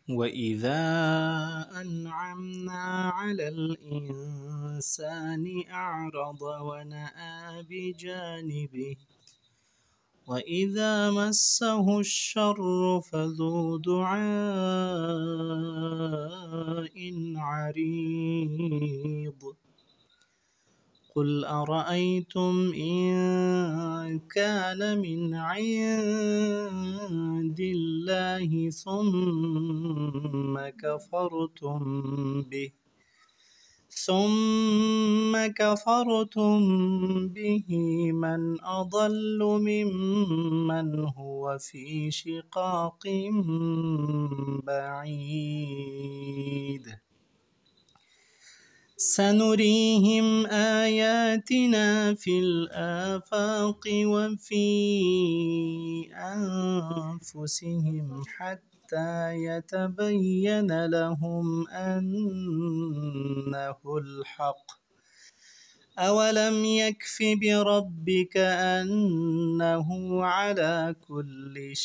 وإذا أنعمنا على الإنسان أعرض ونأى بجانبه وإذا مسه الشر فذو دعاء عريض قل أرأيتم إن كان من عند الله ثم كفرتم به من أضل ممن هو في شقاق بعيد سنريهم آياتنا في الآفاق وفي أنفسهم حتى يتبين لهم أنه الحق أولم يكف بربك أنه على كل شيء